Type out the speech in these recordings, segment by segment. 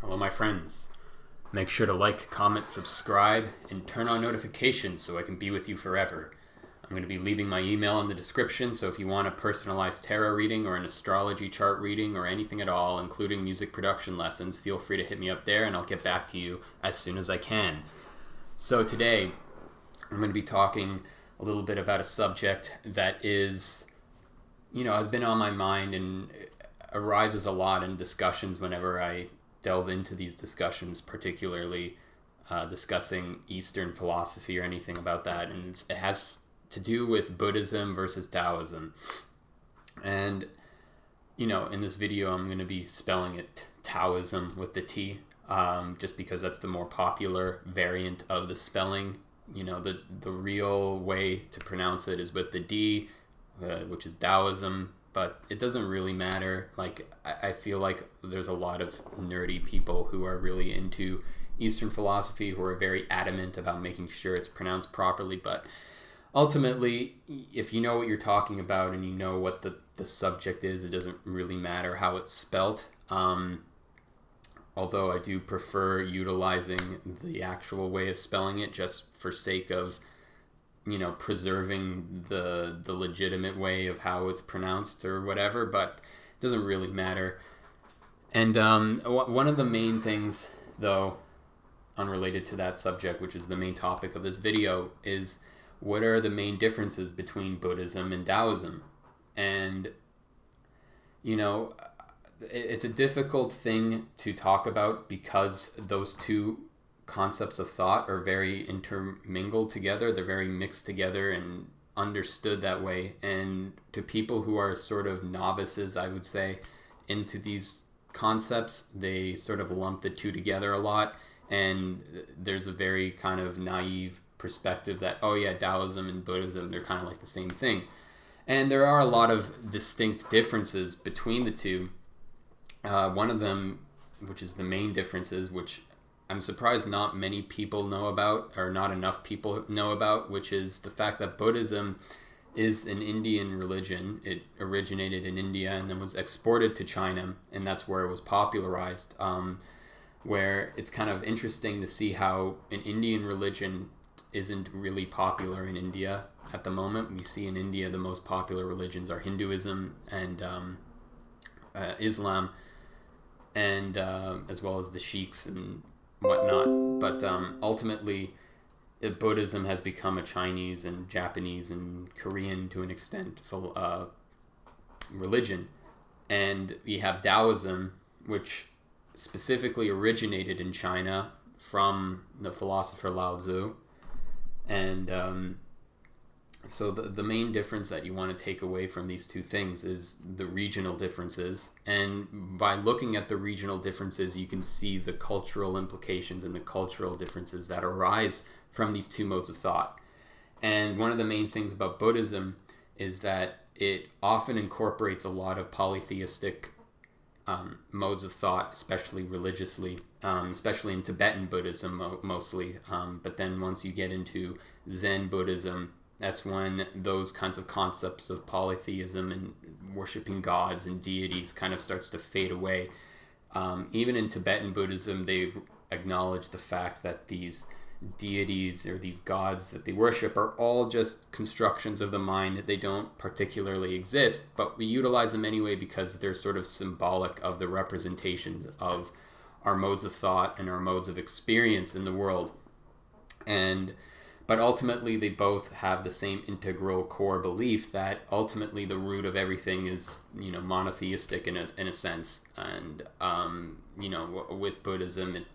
Hello, my friends. Make sure to like, comment, subscribe, and turn on notifications so I can be with you forever. I'm going to be leaving my email in the description, so if you want a personalized tarot reading or an astrology chart reading or anything at all, including music production lessons, feel free to hit me up there and I'll get back to you as soon as I can. So today, I'm going to be talking a little bit about a subject that is, has been on my mind and arises a lot in discussions whenever I delve into these discussions, particularly discussing Eastern philosophy or anything about that. And it has to do with Buddhism versus Taoism. And, in this video, I'm going to be spelling it Taoism with the T, just because that's the more popular variant of the spelling. The real way to pronounce it is with the D, which is Taoism, but it doesn't really matter. I feel like there's a lot of nerdy people who are really into Eastern philosophy who are very adamant about making sure it's pronounced properly, but ultimately, if you know what you're talking about and you know what the subject is, it doesn't really matter how it's spelt. Although I do prefer utilizing the actual way of spelling it just for sake of preserving the legitimate way of how it's pronounced or whatever, but it doesn't really matter. And one of the main things, though, unrelated to that subject, which is the main topic of this video, is what are the main differences between Buddhism and Taoism? And, it's a difficult thing to talk about because those two concepts of thought are very intermingled together. They're very mixed together and understood that way. And to people who are sort of novices, I would say, into these concepts, they sort of lump the two together a lot. And there's a very kind of naive perspective that, oh yeah, Taoism and Buddhism, they're kind of like the same thing. And there are a lot of distinct differences between the two. One of them, which is the main differences, which I'm surprised not many people know about, or not enough people know about, which is the fact that Buddhism is an Indian religion. It originated in India and then was exported to China, and that's where it was popularized, where it's kind of interesting to see how an Indian religion isn't really popular in India at the moment. We see in India the most popular religions are Hinduism and Islam, and as well as the sheiks and whatnot. But ultimately, Buddhism has become a Chinese and Japanese and Korean, to an extent, religion. And we have Taoism, which specifically originated in China from the philosopher Lao Tzu. And so the main difference that you want to take away from these two things is the regional differences. And by looking at the regional differences, you can see the cultural implications and the cultural differences that arise from these two modes of thought. And one of the main things about Buddhism is that it often incorporates a lot of polytheistic modes of thought, especially religiously, especially in Tibetan Buddhism mostly. But then once you get into Zen Buddhism, that's when those kinds of concepts of polytheism and worshiping gods and deities kind of starts to fade away. Even in Tibetan Buddhism, they acknowledge the fact that these deities or these gods that they worship are all just constructions of the mind. They don't particularly exist, but we utilize them anyway because they're sort of symbolic of the representations of our modes of thought and our modes of experience in the world. But ultimately, they both have the same integral core belief that ultimately the root of everything is, monotheistic in a sense. And, with Buddhism, it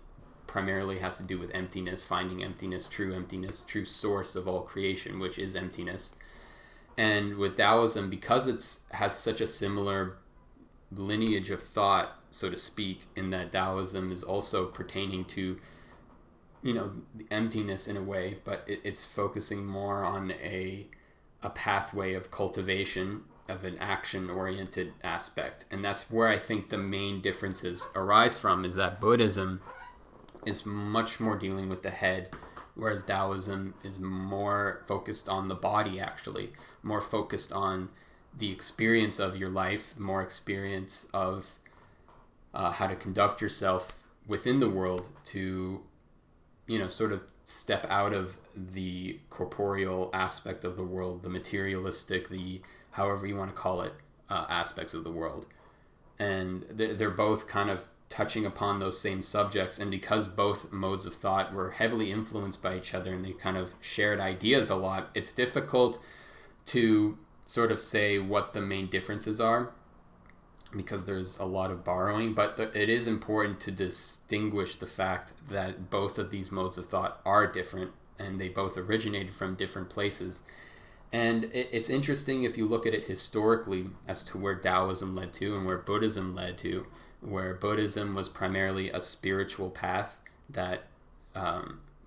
primarily has to do with emptiness, finding emptiness, true source of all creation, which is emptiness. And with Taoism, because it has such a similar lineage of thought, so to speak, in that Taoism is also pertaining to the emptiness in a way, but it's focusing more on a pathway of cultivation, of an action-oriented aspect. And that's where I think the main differences arise from, is that Buddhism is much more dealing with the head, whereas Taoism is more focused on the body, actually, more focused on the experience of your life, more experience of how to conduct yourself within the world to, sort of step out of the corporeal aspect of the world, the materialistic, the however you want to call it, aspects of the world. And they're both kind of touching upon those same subjects. And because both modes of thought were heavily influenced by each other and they kind of shared ideas a lot, it's difficult to sort of say what the main differences are, because there's a lot of borrowing, but it is important to distinguish the fact that both of these modes of thought are different and they both originated from different places. And it's interesting if you look at it historically as to where Taoism led to and where Buddhism led to, where Buddhism was primarily a spiritual path that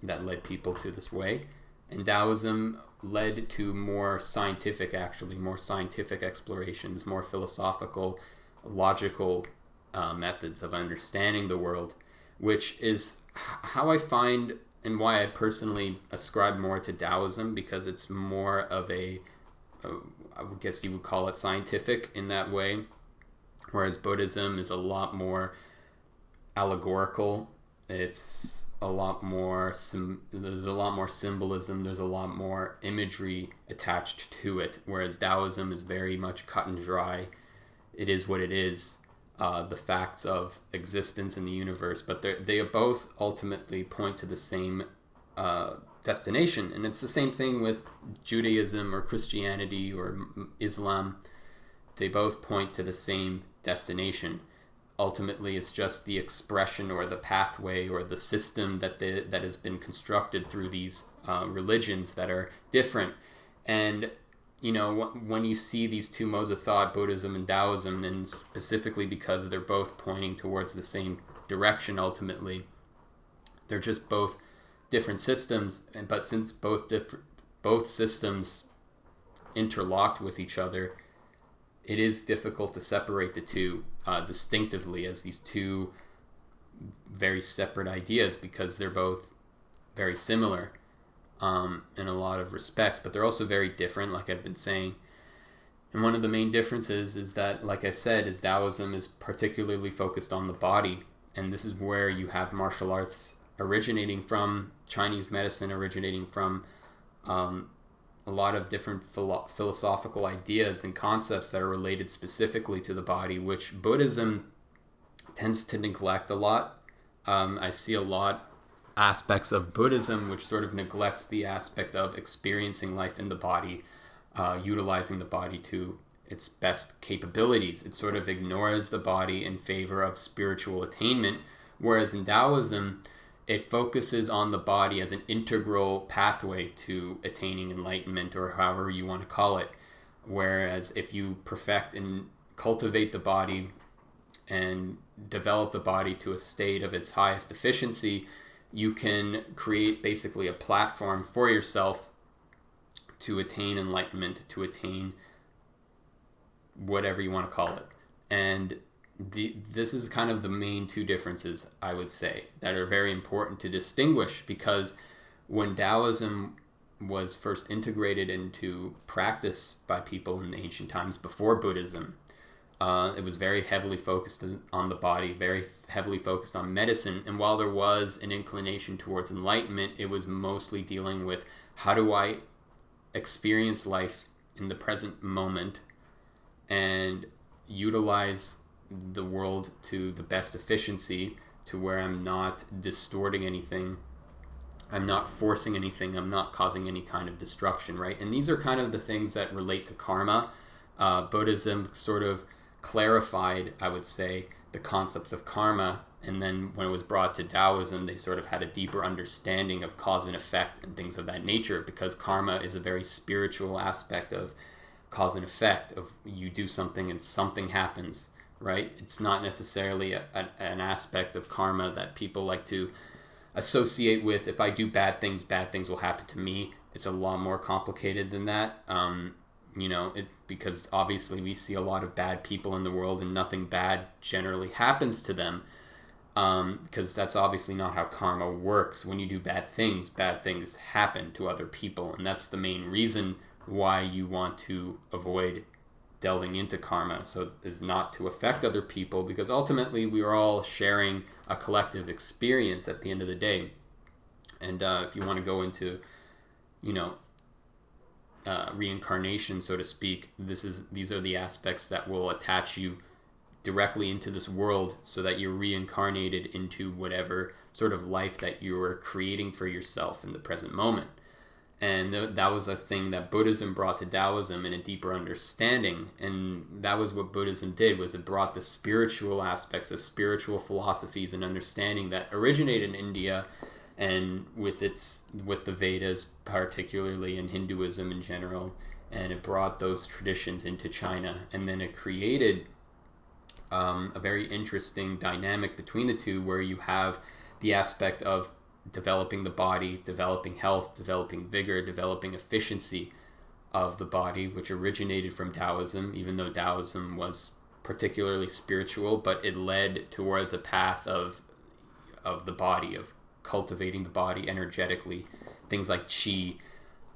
led people to this way, and Taoism led to more scientific explorations, more philosophical, logical methods of understanding the world, which is how I find and why I personally ascribe more to Taoism, because it's more of I would guess you would call it scientific in that way, whereas Buddhism is a lot more allegorical. It's a lot more there's a lot more symbolism, there's a lot more imagery attached to it, whereas Taoism is very much cut and dry. It is what it is, the facts of existence in the universe, but they both ultimately point to the same destination. And it's the same thing with Judaism or Christianity or Islam. They both point to the same destination. Ultimately, it's just the expression or the pathway or the system that has been constructed through these religions that are different. And when you see these two modes of thought, Buddhism and Taoism, and specifically because they're both pointing towards the same direction ultimately, they're just both different systems. But since both systems interlocked with each other, it is difficult to separate the two distinctively as these two very separate ideas, because they're both very similar in a lot of respects, but they're also very different, like I've been saying. And one of the main differences is that, like I've said, is Taoism is particularly focused on the body, and this is where you have martial arts originating from, Chinese medicine originating from, a lot of different philosophical ideas and concepts that are related specifically to the body, which Buddhism tends to neglect a lot. I see a lot aspects of Buddhism which sort of neglects the aspect of experiencing life in the body, utilizing the body to its best capabilities. It sort of ignores the body in favor of spiritual attainment, whereas in Taoism, it focuses on the body as an integral pathway to attaining enlightenment, or however you want to call it. Whereas if you perfect and cultivate the body and develop the body to a state of its highest efficiency, you can create basically a platform for yourself to attain enlightenment, to attain whatever you want to call it. And this is kind of the main two differences, I would say, that are very important to distinguish, because when Taoism was first integrated into practice by people in ancient times before Buddhism, it was very heavily focused on the body, very heavily focused on medicine. And while there was an inclination towards enlightenment, it was mostly dealing with, how do I experience life in the present moment and utilize the world to the best efficiency, to where I'm not distorting anything, I'm not forcing anything, I'm not causing any kind of destruction, right? And these are kind of the things that relate to karma. Buddhism sort of clarified, I would say, the concepts of karma, and then when it was brought to Taoism, they sort of had a deeper understanding of cause and effect and things of that nature, because karma is a very spiritual aspect of cause and effect, of you do something and something happens, right? It's not necessarily an aspect of karma that people like to associate with, if I do bad things will happen to me. It's a lot more complicated than that. Because obviously we see a lot of bad people in the world and nothing bad generally happens to them, because that's obviously not how karma works. When you do bad things happen to other people, and that's the main reason why you want to avoid delving into karma, so is not to affect other people, because ultimately we are all sharing a collective experience at the end of the day. And if you want to go into, you know, reincarnation, so to speak, these are the aspects that will attach you directly into this world, so that you're reincarnated into whatever sort of life that you are creating for yourself in the present moment. And that was a thing that Buddhism brought to Taoism, in a deeper understanding. And that was what Buddhism did, was it brought the spiritual aspects, the spiritual philosophies and understanding that originated in India, and with the Vedas particularly, and Hinduism in general, and it brought those traditions into China. And then it created a very interesting dynamic between the two, where you have the aspect of developing the body, developing health, developing vigor, developing efficiency of the body, which originated from Taoism, even though Taoism was particularly spiritual, but it led towards a path of the body, of cultivating the body energetically. Things like qi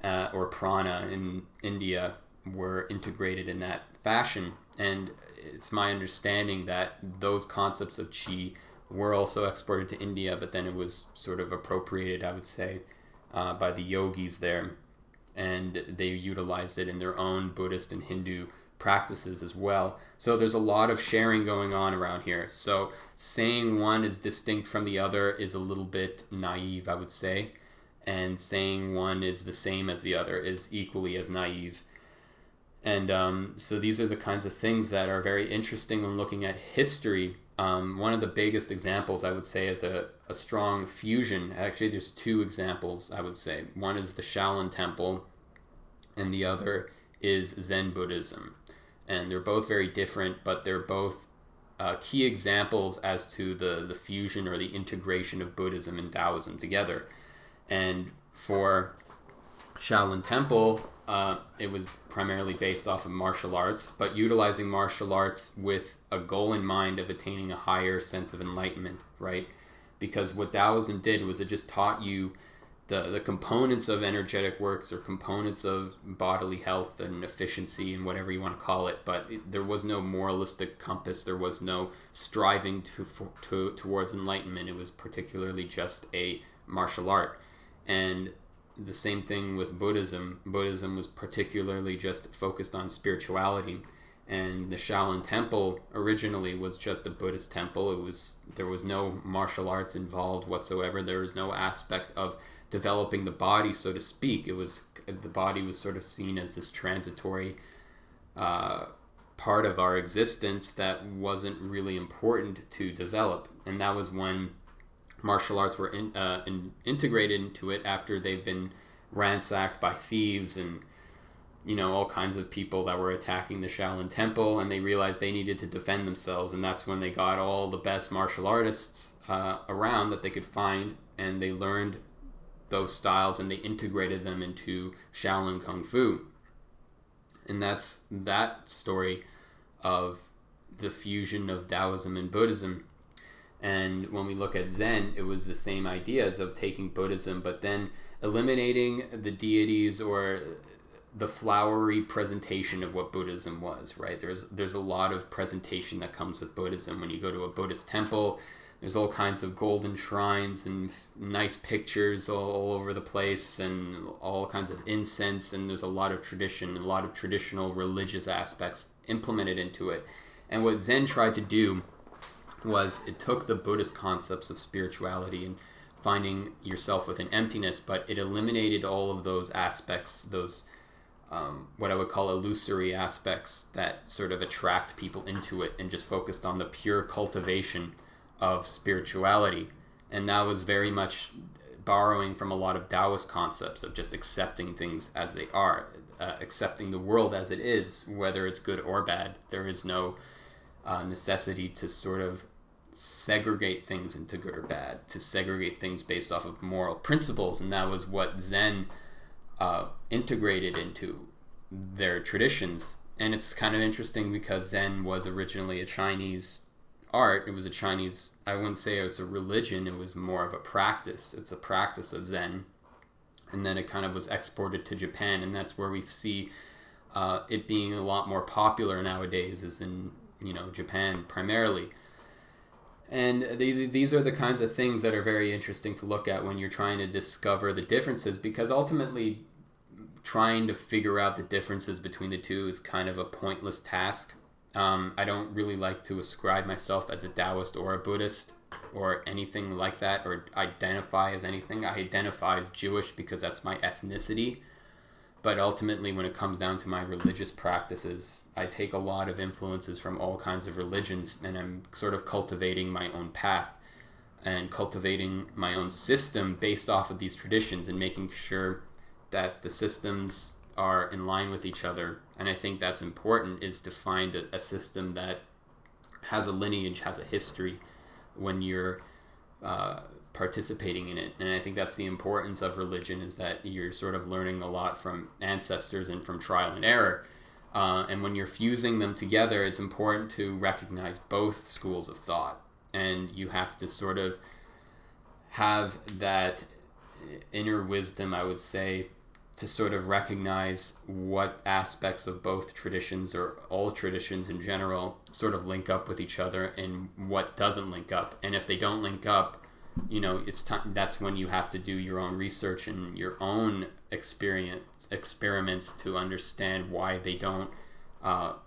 or prana in India were integrated in that fashion. And it's my understanding that those concepts of qi were also exported to India, but then it was sort of appropriated, I would say, by the yogis there, and they utilized it in their own Buddhist and Hindu practices as well. So there's a lot of sharing going on around here. So saying one is distinct from the other is a little bit naive, I would say, and saying one is the same as the other is equally as naive. And so these are the kinds of things that are very interesting when looking at history. One of the biggest examples, I would say, is a strong fusion. Actually, there's two examples, I would say. One is the Shaolin Temple, and the other is Zen Buddhism. And they're both very different, but they're both key examples as to the fusion or the integration of Buddhism and Taoism together. And for Shaolin Temple, it was primarily based off of martial arts, but utilizing martial arts with a goal in mind of attaining a higher sense of enlightenment, right? Because what Taoism did was it just taught you the components of energetic works, or components of bodily health and efficiency and whatever you want to call it, but there was no moralistic compass, there was no striving towards enlightenment. It was particularly just a martial art. And the same thing with Buddhism. Buddhism was particularly just focused on spirituality, and the Shaolin Temple originally was just a Buddhist temple. There was no martial arts involved whatsoever. There was no aspect of developing the body, so to speak. The body was sort of seen as this transitory part of our existence that wasn't really important to develop. And that was when martial arts were integrated into it, after they've been ransacked by thieves and all kinds of people that were attacking the Shaolin Temple, and they realized they needed to defend themselves. And that's when they got all the best martial artists around that they could find, and they learned those styles and they integrated them into Shaolin Kung Fu. And that's that story of the fusion of Taoism and Buddhism. And when we look at Zen, it was the same ideas of taking Buddhism, but then eliminating the deities or the flowery presentation of what Buddhism was, right? There's a lot of presentation that comes with Buddhism. When you go to a Buddhist temple, there's all kinds of golden shrines and nice pictures all over the place, and all kinds of incense, and there's a lot of tradition, a lot of traditional religious aspects implemented into it. And what Zen tried to do was it took the Buddhist concepts of spirituality and finding yourself within emptiness, but it eliminated all of those aspects, those what I would call illusory aspects that sort of attract people into it, and just focused on the pure cultivation of spirituality. And that was very much borrowing from a lot of Taoist concepts of just accepting things as they are, accepting the world as it is, whether it's good or bad. There is no necessity to sort of segregate things into good or bad, to segregate things based off of moral principles. And that was what Zen integrated into their traditions. And it's kind of interesting because Zen was originally a Chinese art. It was a Chinese, I wouldn't say it's a religion, it was more of a practice. It's a practice of Zen. And then it kind of was exported to Japan, and that's where we see it being a lot more popular nowadays is in, Japan primarily. And these are the kinds of things that are very interesting to look at when you're trying to discover the differences, because ultimately trying to figure out the differences between the two is kind of a pointless task. I don't really like to ascribe myself as a Taoist or a Buddhist or anything like that, or identify as anything. I identify as Jewish because that's my ethnicity. But ultimately, when it comes down to my religious practices, I take a lot of influences from all kinds of religions, and I'm sort of cultivating my own path and cultivating my own system based off of these traditions, and making sure that the systems are in line with each other. And I think that's important, is to find a system that has a lineage, has a history when you're participating in it. And I think that's the importance of religion, is that you're sort of learning a lot from ancestors and from trial and error. And when you're fusing them together, it's important to recognize both schools of thought. And you have to sort of have that inner wisdom, I would say, to sort of recognize what aspects of both traditions, or all traditions in general, sort of link up with each other, and what doesn't link up. And if they don't link up, it's time. That's when you have to do your own research and your own experiments to understand why they don't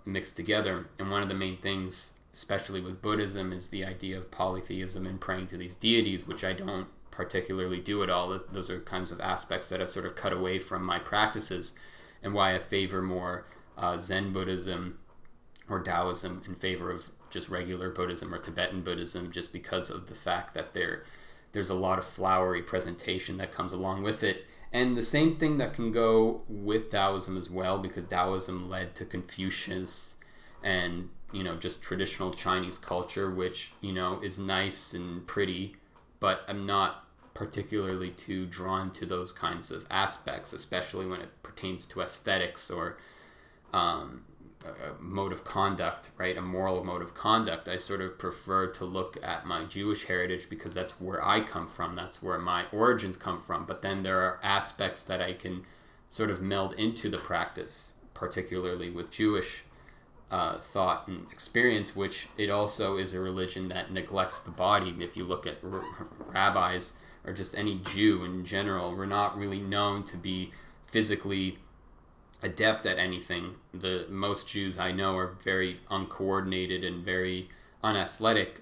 mix together. And one of the main things, especially with Buddhism, is the idea of polytheism and praying to these deities, which I don't particularly do at all. Those are kinds of aspects that I've sort of cut away from my practices, and why I favor more Zen Buddhism or Taoism in favor of just regular Buddhism or Tibetan Buddhism, just because of the fact that there's a lot of flowery presentation that comes along with it. And the same thing that can go with Taoism as well, because Taoism led to Confucius and, just traditional Chinese culture, which, is nice and pretty, but I'm not particularly too drawn to those kinds of aspects, especially when it pertains to aesthetics or a mode of conduct, right? A moral mode of conduct. I sort of prefer to look at my Jewish heritage, because that's where I come from. That's where my origins come from. But then there are aspects that I can sort of meld into the practice, particularly with Jewish thought and experience, which it also is a religion that neglects the body. If you look at rabbis, or just any Jew in general, we're not really known to be physically adept at anything. The most Jews I know are very uncoordinated and very unathletic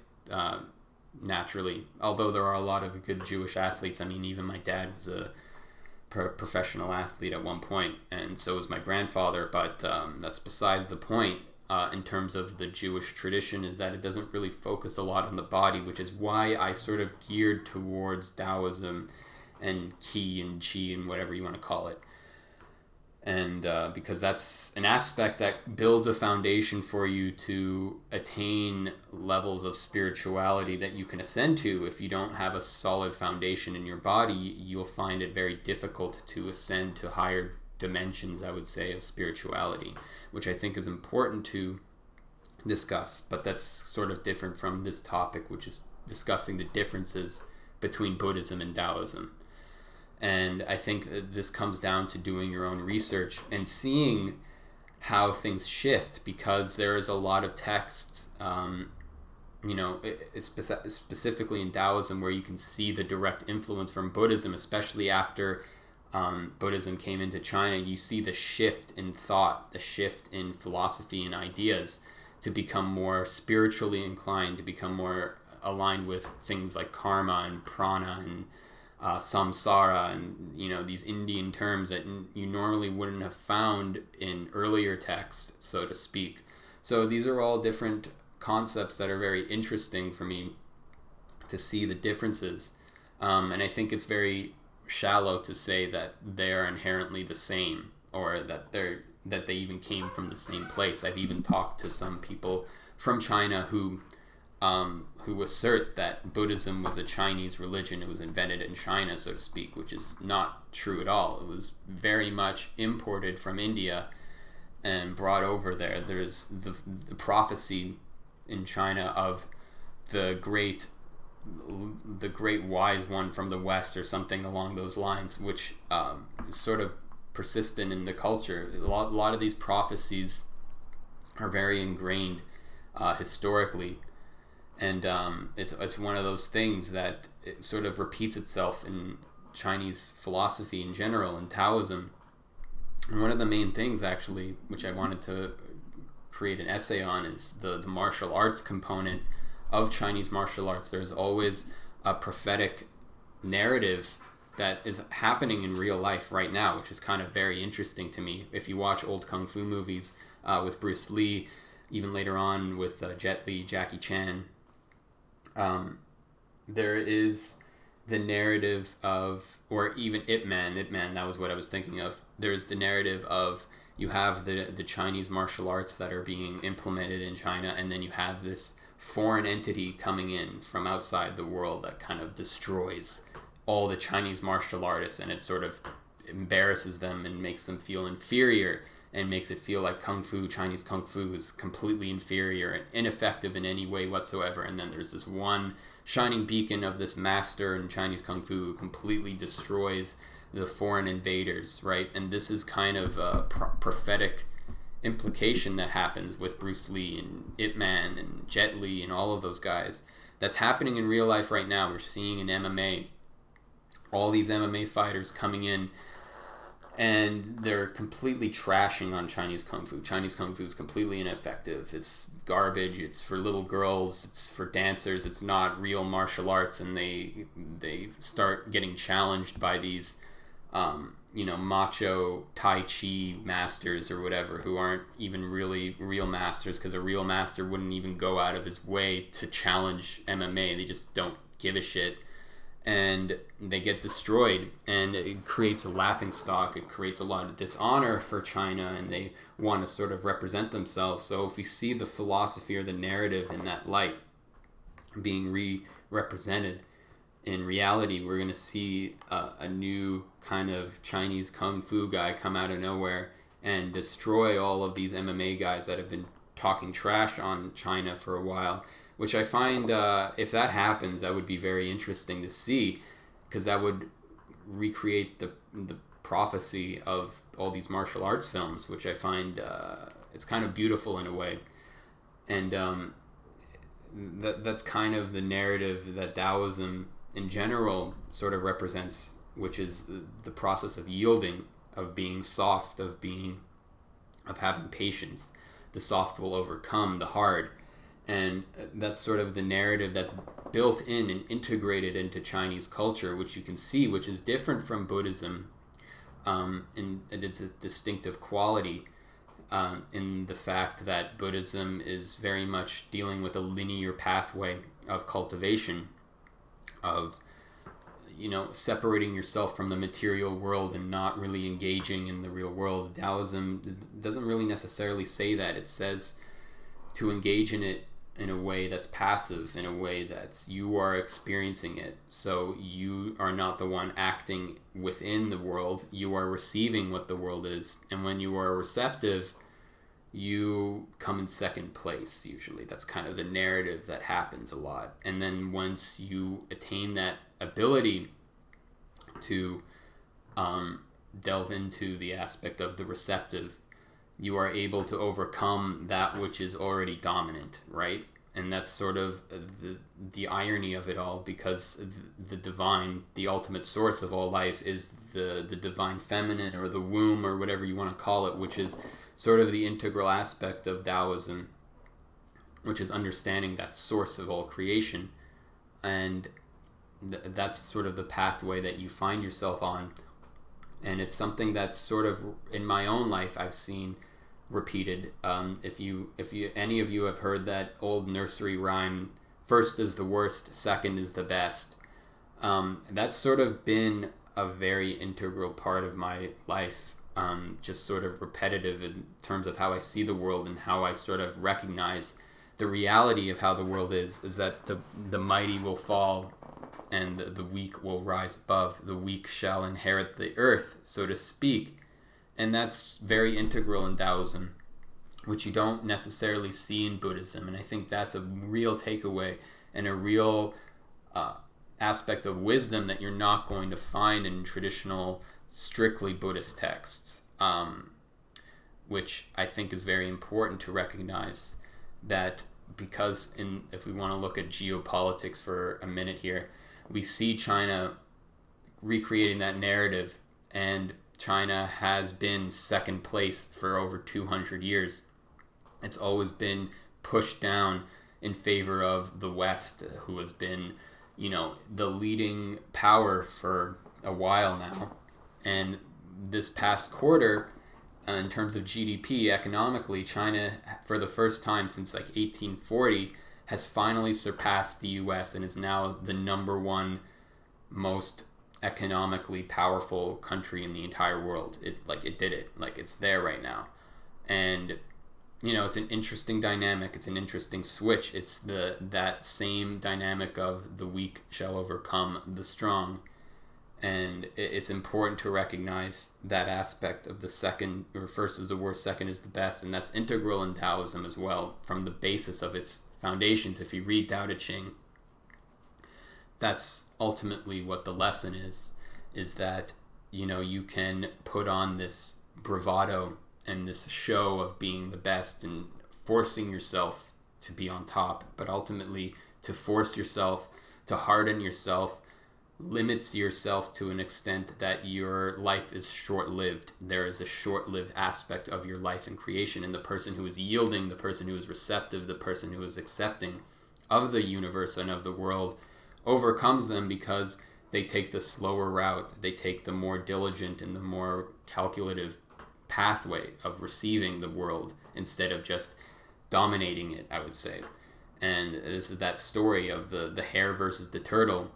naturally, although there are a lot of good Jewish athletes. I mean, even my dad was a professional athlete at one point, and so was my grandfather, but that's beside the point. In terms of the Jewish tradition, is that it doesn't really focus a lot on the body, which is why I sort of geared towards Taoism and Qi and Qi and whatever you want to call it. And because that's an aspect that builds a foundation for you to attain levels of spirituality that you can ascend to. If you don't have a solid foundation in your body, you'll find it very difficult to ascend to higher dimensions, I would say, of spirituality, which I think is important to discuss. But that's sort of different from this topic, which is discussing the differences between Buddhism and Taoism. And I think this comes down to doing your own research and seeing how things shift, because there is a lot of texts, specifically in Taoism, where you can see the direct influence from Buddhism, especially after Buddhism came into China. You see the shift in thought, the shift in philosophy and ideas to become more spiritually inclined, to become more aligned with things like karma and prana and samsara, and these Indian terms that you normally wouldn't have found in earlier texts, so to speak. So these are all different concepts that are very interesting for me to see the differences, and I think it's very shallow to say that they are inherently the same, or that they even came from the same place. I've even talked to some people from China who assert that Buddhism was a Chinese religion. It was invented in China, so to speak, which is not true at all. It was very much imported from India and brought over there. There's the prophecy in China of the great wise one from the West, or something along those lines, which is sort of persistent in the culture. A lot of these prophecies are very ingrained historically, and it's one of those things that it sort of repeats itself in Chinese philosophy in general, in Taoism. And one of the main things, actually, which I wanted to create an essay on, is the martial arts component of Chinese martial arts. There's always a prophetic narrative that is happening in real life right now, which is kind of very interesting to me. If you watch old kung fu movies with Bruce Lee, even later on with Jet Li, Jackie Chan, there is the narrative of, or even Ip Man, that was what I was thinking of. There's the narrative of, you have the Chinese martial arts that are being implemented in China, and then you have this foreign entity coming in from outside the world that kind of destroys all the Chinese martial artists, and it sort of embarrasses them and makes them feel inferior, and makes it feel like Chinese kung fu is completely inferior and ineffective in any way whatsoever. And then there's this one shining beacon of this master in Chinese kung fu who completely destroys the foreign invaders, right? And this is kind of a prophetic implication that happens with Bruce Lee and Ip Man and Jet Li and all of those guys. That's happening in real life right now. We're seeing in MMA, all these MMA fighters coming in, and they're completely trashing on Chinese kung fu. Chinese kung fu is completely ineffective. It's garbage. It's for little girls. It's for dancers. It's not real martial arts. And they start getting challenged by these macho Tai Chi masters or whatever, who aren't even really real masters, because a real master wouldn't even go out of his way to challenge MMA. They just don't give a shit. And they get destroyed, and it creates a laughingstock. It creates a lot of dishonor for China, and they want to sort of represent themselves. So if we see the philosophy or the narrative in that light being represented in reality, we're going to see a new kind of Chinese kung fu guy come out of nowhere and destroy all of these MMA guys that have been talking trash on China for a while. Which I find, if that happens, that would be very interesting to see, because that would recreate the prophecy of all these martial arts films, which I find it's kind of beautiful in a way. And that's kind of the narrative that Taoism in general sort of represents, which is the process of yielding, of being soft, of having patience. The soft will overcome the hard. And that's sort of the narrative that's built in and integrated into Chinese culture, which you can see, which is different from Buddhism, and it's a distinctive quality in the fact that Buddhism is very much dealing with a linear pathway of cultivation, of separating yourself from the material world and not really engaging in the real world. Taoism doesn't really necessarily say that. It says to engage in it in a way that's passive, in a way that's you are experiencing it. So you are not the one acting within the world, you are receiving what the world is. And when you are receptive, you come in second place usually. That's kind of the narrative that happens a lot. And then once you attain that ability to delve into the aspect of the receptive, you are able to overcome that which is already dominant, right? And that's sort of the irony of it all, because the divine, the ultimate source of all life, is the divine feminine, or the womb, or whatever you want to call it, which is sort of the integral aspect of Taoism, which is understanding that source of all creation. And that's sort of the pathway that you find yourself on. And it's something that's sort of, in my own life, I've seen repeated. If any of you have heard that old nursery rhyme, first is the worst, second is the best, that's sort of been a very integral part of my life, just sort of repetitive in terms of how I see the world and how I sort of recognize the reality of how the world is that the mighty will fall and the weak will rise above. The weak shall inherit the earth, so to speak. And that's very integral in Taoism, which you don't necessarily see in Buddhism. And I think that's a real takeaway and a real aspect of wisdom that you're not going to find in traditional strictly Buddhist texts, which I think is very important to recognize that, because if we want to look at geopolitics for a minute here, we see China recreating that narrative, and China has been second place for over 200 years. It's always been pushed down in favor of the West, who has been, the leading power for a while now. And this past quarter, in terms of GDP, economically, China, for the first time since like 1840, has finally surpassed the US and is now the number one most economically powerful country in the entire world. It did it. It's there right now. And it's an interesting dynamic. It's an interesting switch. It's that same dynamic of the weak shall overcome the strong. And it's important to recognize that aspect of the second, or first is the worst, second is the best, and that's integral in Taoism as well, from the basis of its foundations. If you read Tao Te Ching, that's ultimately what the lesson is that, you can put on this bravado and this show of being the best and forcing yourself to be on top, but ultimately to force yourself, to harden yourself, limits yourself to an extent that your life is short-lived. There is a short-lived aspect of your life and creation, and the person who is yielding, the person who is receptive, the person who is accepting of the universe and of the world overcomes them, because they take the slower route. They take the more diligent and the more calculative pathway of receiving the world instead of just dominating it, I would say. And this is that story of the hare versus the turtle.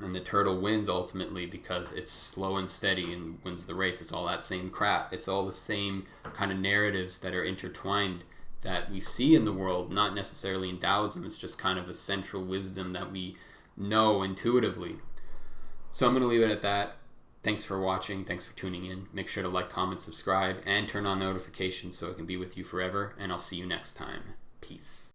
And the turtle wins ultimately because it's slow and steady and wins the race. It's all that same crap. It's all the same kind of narratives that are intertwined that we see in the world, not necessarily in Taoism. It's just kind of a central wisdom that we know intuitively. So I'm going to leave it at that. Thanks for watching. Thanks for tuning in. Make sure to like, comment, subscribe, and turn on notifications so it can be with you forever. And I'll see you next time. Peace.